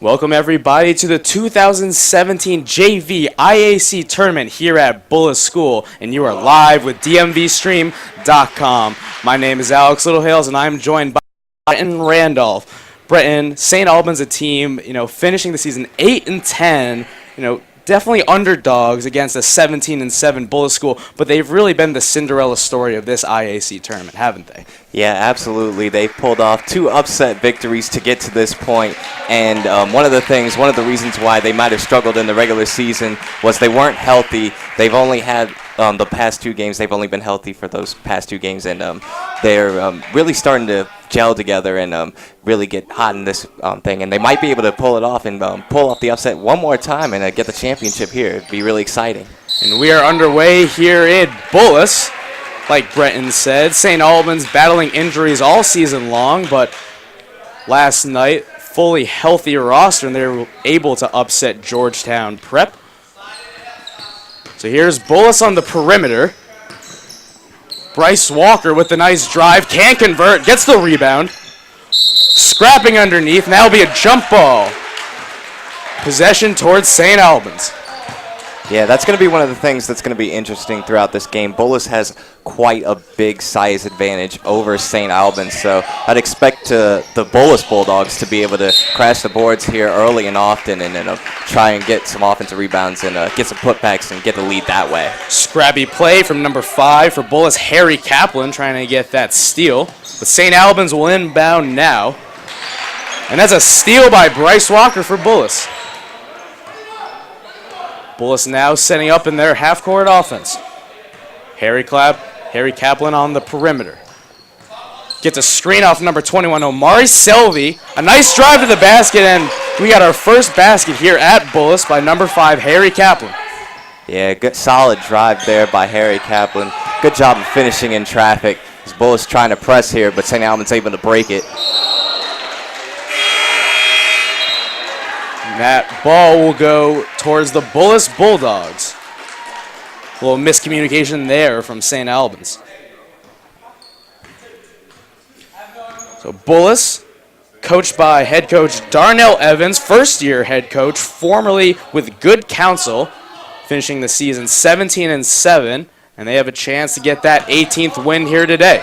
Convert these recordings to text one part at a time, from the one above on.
Welcome everybody to the 2017 JV IAC tournament here at Bullis School, and you are live with DMVSTREAM.COM. My name is Alex Littlehales, and I'm joined by Bretton Randolph. Bretton, St. Albans, a team, finishing the season 8-10, definitely underdogs against a 17-7 Bullis School, but they've really been the Cinderella story of this IAC tournament, haven't they? Yeah, absolutely. They've pulled off 2 upset victories to get to this point, and one of the reasons why they might have struggled in the regular season was they weren't healthy. They've only had the past 2 games. They've only been healthy for those past 2 games, and they're really starting to gel together and really get hot in this thing, and they might be able to pull it off and pull off the upset one more time and get the championship here. It'd be really exciting. And we are underway here in Bullis. Like Bretton said, St. Albans battling injuries all season long, but last night, fully healthy roster, and they were able to upset Georgetown Prep. So here's Bullis on the perimeter. Bryce Walker with the nice drive, can't convert, gets the rebound. Scrapping underneath, now will be a jump ball. Possession towards St. Albans. Yeah, that's going to be one of the things that's going to be interesting throughout this game. Bullis has quite a big size advantage over St. Albans, so I'd expect the Bullis Bulldogs to be able to crash the boards here early and often and try and get some offensive rebounds and get some putbacks and get the lead that way. Scrappy play from number 5 for Bullis, Harry Kaplan, trying to get that steal. But St. Albans will inbound now. And that's a steal by Bryce Walker for Bullis. Bullis now setting up in their half-court offense. Harry Kaplan on the perimeter. Gets a screen off number 21, Omari Selvey. A nice drive to the basket, and we got our first basket here at Bullis by number 5, Harry Kaplan. Yeah, good solid drive there by Harry Kaplan. Good job of finishing in traffic. As Bullis trying to press here, but St. Albans able to break it. That ball will go towards the Bullis Bulldogs. A little miscommunication there from St. Albans. So Bullis, coached by head coach Darnell Evans, first-year head coach, formerly with Good Counsel, finishing the season 17-7, and they have a chance to get that 18th win here today.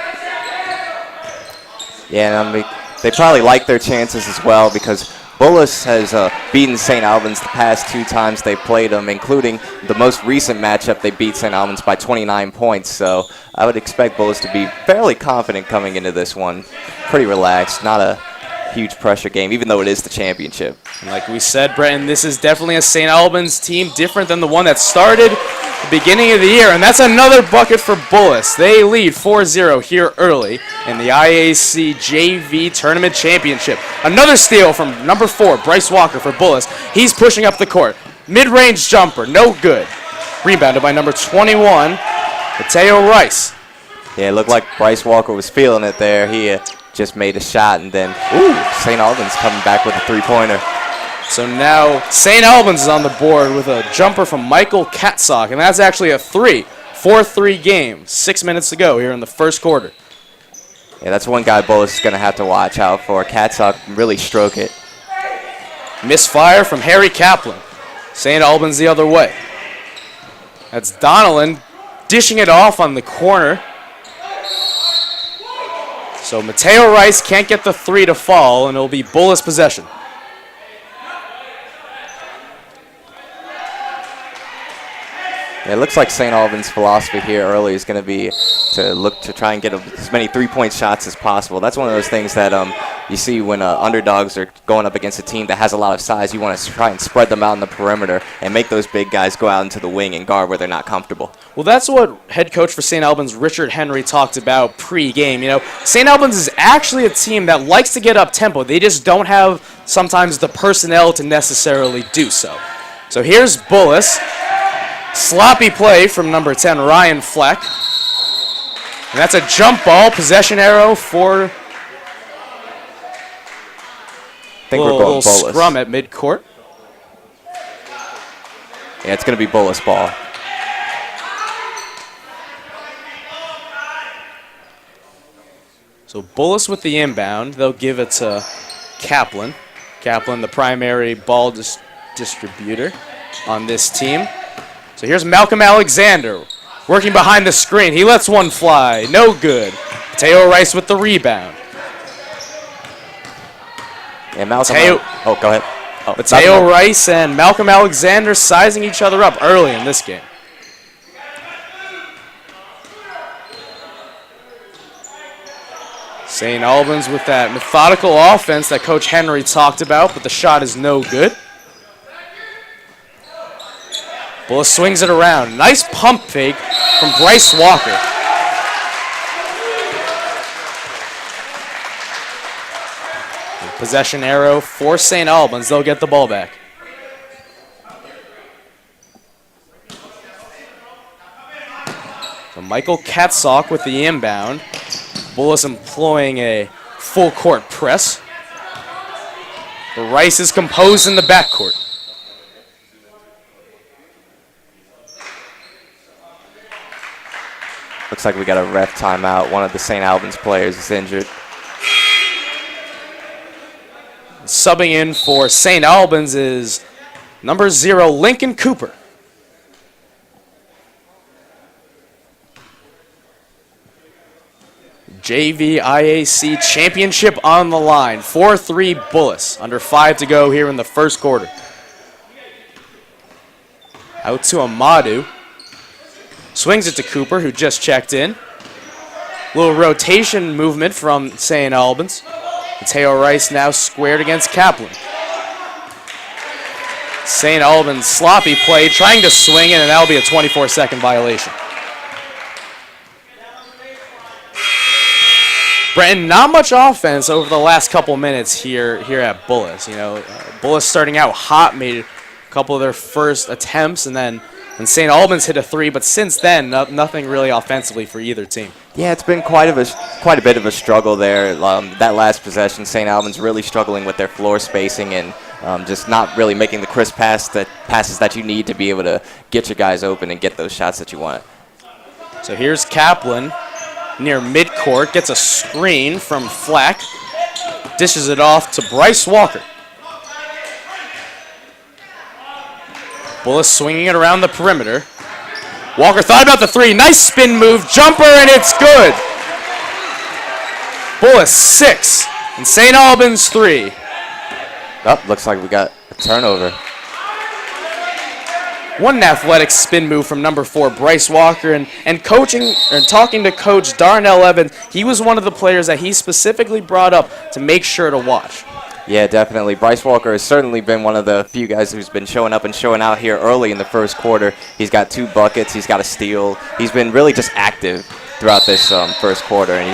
Yeah, and they probably like their chances as well because Bullis has beaten St. Albans the past 2 times they played them, including the most recent matchup they beat St. Albans by 29 points. So I would expect Bullis to be fairly confident coming into this one. Pretty relaxed, not a huge pressure game, even though it is the championship. And like we said, Bretton, this is definitely a St. Albans team different than the one that started the beginning of the year, and that's another bucket for Bullis. They lead 4-0 here early in the IAC JV Tournament Championship. Another steal from number 4, Bryce Walker for Bullis. He's pushing up the court. Mid-range jumper, no good. Rebounded by number 21, Mateo Rice. Yeah, it looked like Bryce Walker was feeling it there. He just made a shot, and then, St. Albans coming back with a 3-pointer. So now St. Albans is on the board with a jumper from Michael Katsock, and that's actually a 4-3 game. 6 minutes to go here in the first quarter. Yeah, that's one guy Bullis is going to have to watch out for. Katsock really stroke it. Misfire from Harry Kaplan. St. Albans the other way. That's Donnellan dishing it off on the corner. So Mateo Rice can't get the 3 to fall, and it'll be Bullis possession. Yeah, it looks like St. Albans' philosophy here early is going to be to look to try and get as many 3-point shots as possible. That's one of those things that you see when underdogs are going up against a team that has a lot of size. You want to try and spread them out in the perimeter and make those big guys go out into the wing and guard where they're not comfortable. Well, that's what head coach for St. Albans, Richard Henry, talked about pre-game. St. Albans is actually a team that likes to get up tempo. They just don't have sometimes the personnel to necessarily do so. So here's Bullis. Sloppy play from number 10, Ryan Fleck. And that's a jump ball, possession arrow for I think we're going Bullis. Scrum at midcourt. Yeah, it's going to be Bullis ball. So Bullis with the inbound. They'll give it to Kaplan. Kaplan, the primary ball distributor on this team. So here's Malcolm Alexander working behind the screen. He lets one fly. No good. Mateo Rice with the rebound. And Mateo. Oh, go ahead. Oh, Mateo Rice and Malcolm Alexander sizing each other up early in this game. St. Albans with that methodical offense that Coach Henry talked about, but the shot is no good. Bullis swings it around. Nice pump fake from Bryce Walker. Possession arrow for St. Albans. They'll get the ball back. So Michael Katzok with the inbound. Bullis employing a full court press. But Rice is composed in the backcourt. Looks like we got a ref timeout. One of the St. Albans players is injured. Subbing in for St. Albans is number 0, Lincoln Cooper. JV IAC championship on the line. 4-3 Bullis. Under 5 to go here in the first quarter. Out to Amadou. Swings it to Cooper, who just checked in. Little rotation movement from St. Albans. Mateo Rice now squared against Kaplan. St. Albans sloppy play, trying to swing it, and that'll be a 24-second violation. Brenton, not much offense over the last couple minutes here at Bullis. You know, Bullis starting out hot, made a couple of their first attempts, and then St. Albans hit a 3, but since then, nothing really offensively for either team. Yeah, it's been quite a bit of a struggle there. That last possession, St. Albans really struggling with their floor spacing and just not really making the crisp passes that you need to be able to get your guys open and get those shots that you want. So here's Kaplan near midcourt, gets a screen from Flack, dishes it off to Bryce Walker. Bullis swinging it around the perimeter. Walker thought about the 3. Nice spin move. Jumper, and it's good. Bullis 6 and St. Albans 3. Oh, looks like we got a turnover. One athletic spin move from number 4, Bryce Walker, and coaching and talking to Coach Darnell Evans, he was one of the players that he specifically brought up to make sure to watch. Yeah, definitely. Bryce Walker has certainly been one of the few guys who's been showing up and showing out here early in the first quarter. He's got 2 buckets. He's got a steal. He's been really just active throughout this first quarter, and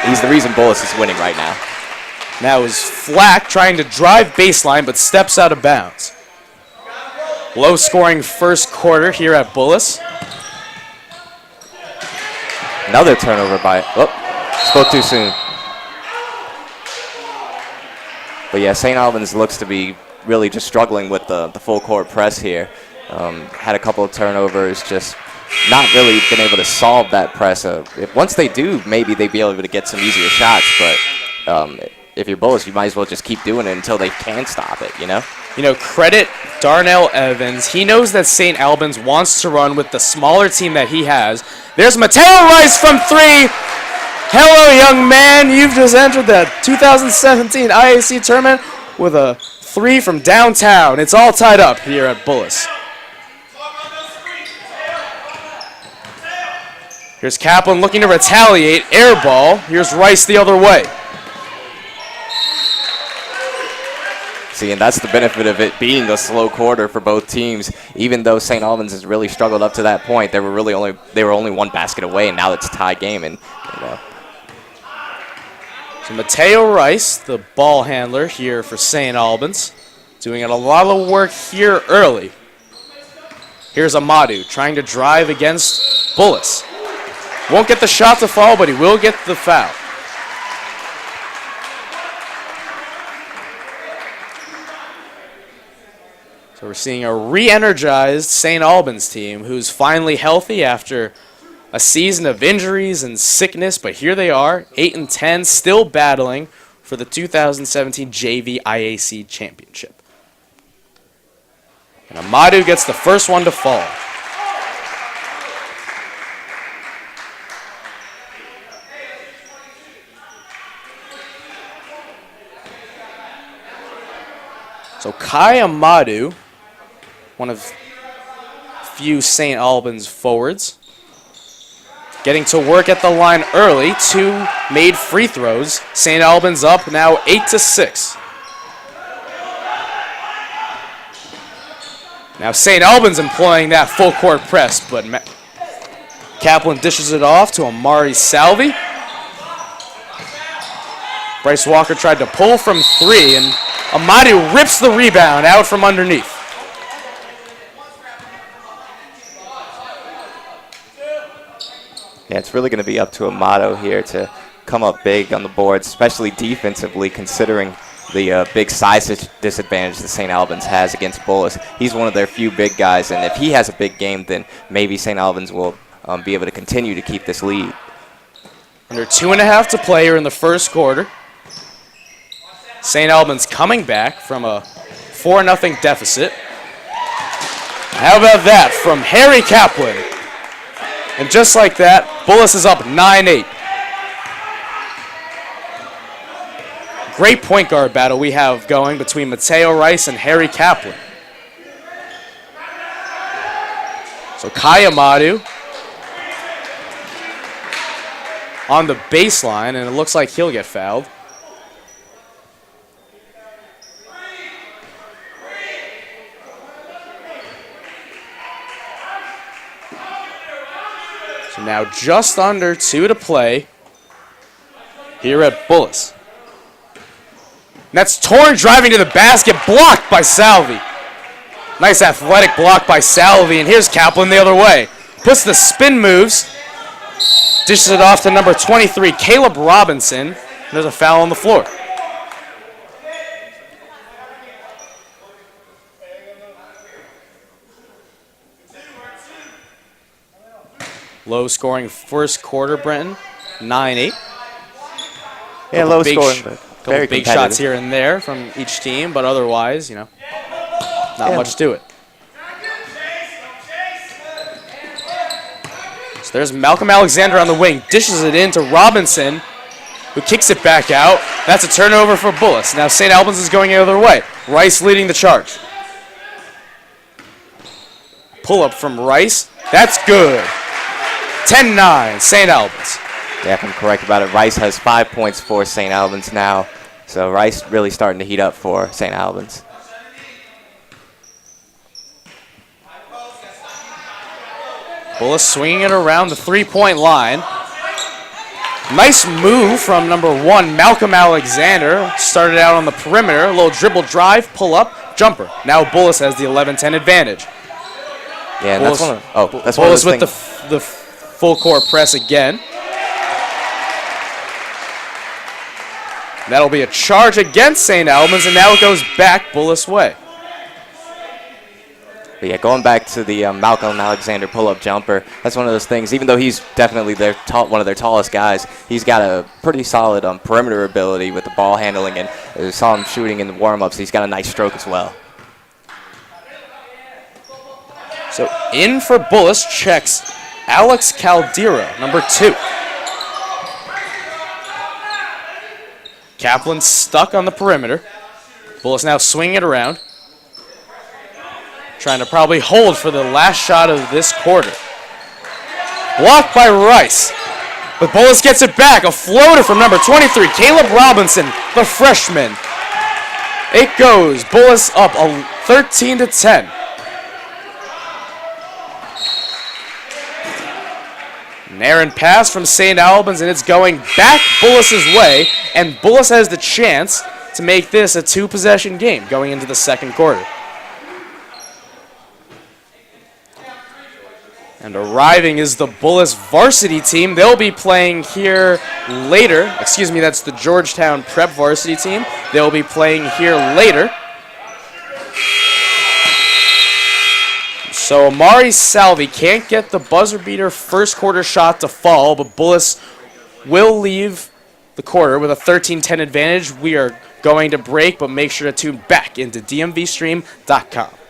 he's the reason Bullis is winning right now. Now is Flack trying to drive baseline, but steps out of bounds. Low-scoring first quarter here at Bullis. Another turnover by... Oh, spoke too soon. But yeah, St. Albans looks to be really just struggling with the full court press here. Had a couple of turnovers, just not really been able to solve that press. Once they do, maybe they'd be able to get some easier shots. But if you're Bullis, you might as well just keep doing it until they can stop it, you know? You know, credit Darnell Evans. He knows that St. Albans wants to run with the smaller team that he has. There's Mateo Rice from 3. Hello, young man. You've just entered the 2017 IAC tournament with a 3 from downtown. It's all tied up here at Bullis. Here's Kaplan looking to retaliate. Air ball. Here's Rice the other way. See, and that's the benefit of it being a slow quarter for both teams. Even though St. Albans has really struggled up to that point, they were only 1 basket away, and now it's a tie game. And you know. So Mateo Rice, the ball handler here for St. Albans, doing a lot of work here early. Here's Amadou trying to drive against Bullis. Won't get the shot to fall, but he will get the foul. So we're seeing a re-energized St. Albans team who's finally healthy after a season of injuries and sickness, but here they are, 8-10, still battling for the 2017 JV IAC Championship. And Amadou gets the first one to fall. So Kai Amadou, one of few St. Albans forwards, getting to work at the line early. 2 made free throws. St. Albans up now 8-6. Now St. Albans employing that full court press, but Kaplan dishes it off to Amari Salvi. Bryce Walker tried to pull from 3, and Amadou rips the rebound out from underneath. Yeah, it's really going to be up to Amato here to come up big on the board, especially defensively, considering the big size disadvantage that St. Albans has against Bullis. He's one of their few big guys, and if he has a big game, then maybe St. Albans will be able to continue to keep this lead. Under 2.5 to play here in the first quarter. St. Albans coming back from a 4-0 deficit. How about that from Harry Kaplan? And just like that, Bullis is up 9-8. Great point guard battle we have going between Mateo Rice and Harry Kaplan. So Kai Amadou on the baseline, and it looks like he'll get fouled. So now just under 2 to play here at Bullis. And that's Torn driving to the basket, blocked by Salvi. Nice athletic block by Salvi, and here's Kaplan the other way. Puts the spin moves, dishes it off to number 23, Caleb Robinson. And there's a foul on the floor. Low scoring first quarter, Brenton. 9-8. Yeah, low scoring, but very big competitive. shots here and there from each team, but otherwise, not much to it. So there's Malcolm Alexander on the wing, dishes it in to Robinson, who kicks it back out. That's a turnover for Bullis. Now St. Albans is going the other way. Rice leading the charge. Pull up from Rice. That's good. 10-9, St. Albans. Yeah, if I'm correct about it, Rice has 5 points for St. Albans now. So Rice really starting to heat up for St. Albans. Bullis swinging it around the three-point line. Nice move from number 1, Malcolm Alexander. Started out on the perimeter. A little dribble drive, pull up, jumper. Now Bullis has the 11-10 advantage. Yeah, and Bullis, that's one of those with things. the full court press again. That'll be a charge against St. Albans, and now it goes back Bullis way. But yeah, going back to the Malcolm Alexander pull-up jumper, that's one of those things. Even though he's definitely one of their tallest guys, he's got a pretty solid perimeter ability with the ball handling, and I saw him shooting in the warm-ups. He's got a nice stroke as well. So in for Bullis checks Alex Caldera, number 2. Kaplan stuck on the perimeter. Bullis now swinging it around. Trying to probably hold for the last shot of this quarter. Blocked by Rice. But Bullis gets it back. A floater from number 23, Caleb Robinson, the freshman. It goes. Bullis up 13-10. An errant pass from St. Albans, and it's going back Bullis' way, and Bullis has the chance to make this a 2-possession game going into the second quarter. And arriving is the Bullis varsity team. They'll be playing here later. Excuse me, that's the Georgetown Prep varsity team. They'll be playing here later. So Amari Salvi can't get the buzzer beater first quarter shot to fall, but Bullis will leave the quarter with a 13-10 advantage. We are going to break, but make sure to tune back into DMVSTREAM.com.